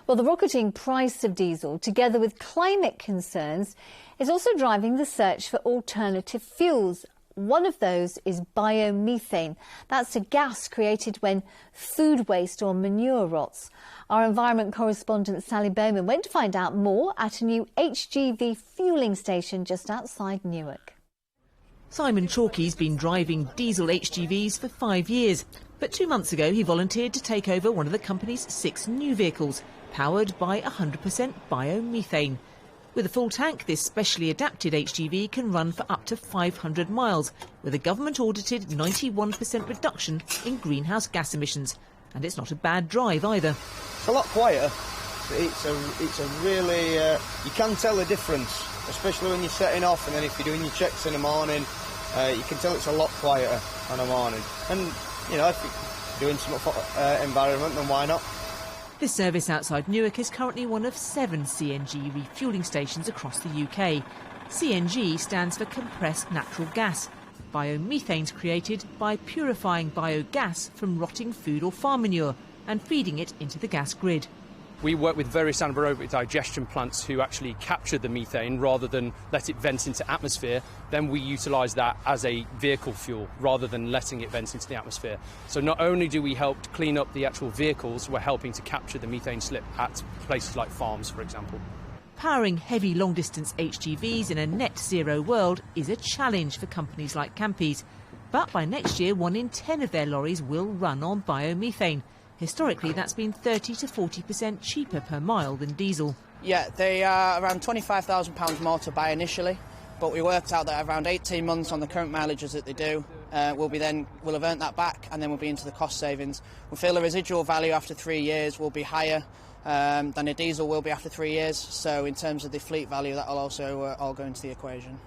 Well, the rocketing price of diesel, together with climate concerns, is also driving the search for alternative fuels. One of those is biomethane. That's a gas created when food waste or manure rots. Our environment correspondent Sally Bowman went to find out more at a new HGV fuelling station just outside Newark. Simon Chalkey's been driving diesel HGVs for 5 years, but 2 months ago he volunteered to take over one of the company's 6 new vehicles, powered by 100% biomethane. With a full tank, this specially adapted HGV can run for up to 500 miles, with a government-audited 91% reduction in greenhouse gas emissions. And it's not a bad drive either. It's a lot quieter. It's a really... you can tell the difference, especially when you're setting off, and then if you're doing your checks in the morning, you can tell it's a lot quieter on a morning. And, you know, if you're doing something for environment, then why not? This service outside Newark is currently one of 7 CNG refuelling stations across the UK. CNG stands for compressed natural gas. Biomethane's created by purifying biogas from rotting food or farm manure and feeding it into the gas grid. We work with various anaerobic digestion plants who actually capture the methane rather than let it vent into atmosphere. Then we utilise that as a vehicle fuel rather than letting it vent into the atmosphere. So not only do we help clean up the actual vehicles, we're helping to capture the methane slip at places like farms, for example. Powering heavy long-distance HGVs in a net zero world is a challenge for companies like Campeys. But by next year, 1 in 10 of their lorries will run on biomethane. Historically, that's been 30 to 40% cheaper per mile than diesel. Yeah, they are around £25,000 more to buy initially, but we worked out that around 18 months on the current mileages that they do, we'll have earned that back, and then we'll be into the cost savings. We feel the residual value after 3 years will be higher than a diesel will be after 3 years, so in terms of the fleet value, that will also all go into the equation.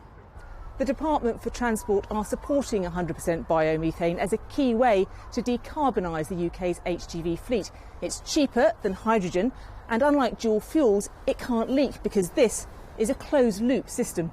The Department for Transport are supporting 100% biomethane as a key way to decarbonise the UK's HGV fleet. It's cheaper than hydrogen, and unlike dual fuels, it can't leak because this is a closed-loop system.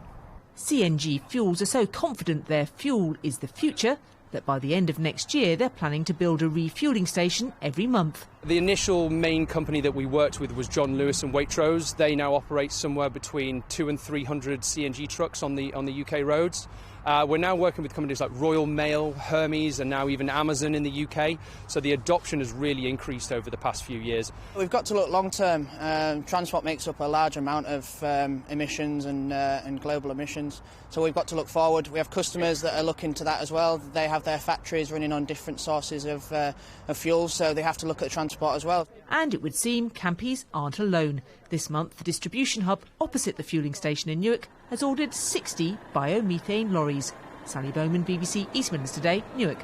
CNG Fuels are so confident their fuel is the future that by the end of next year they're planning to build a refuelling station every month. The initial main company that we worked with was John Lewis and Waitrose. They now operate somewhere between 200 and 300 CNG trucks on the UK roads. We're now working with companies like Royal Mail, Hermes, and now even Amazon in the UK. So the adoption has really increased over the past few years. We've got to look long term. Transport makes up a large amount of emissions and global emissions. So we've got to look forward. We have customers that are looking to that as well. They have their factories running on different sources of fuel, so they have to look at transport as well. And it would seem Campeys aren't alone. This month, the distribution hub opposite the fuelling station in Newark has ordered 60 biomethane lorries. Sally Bowman, BBC East Midlands Today, Newark.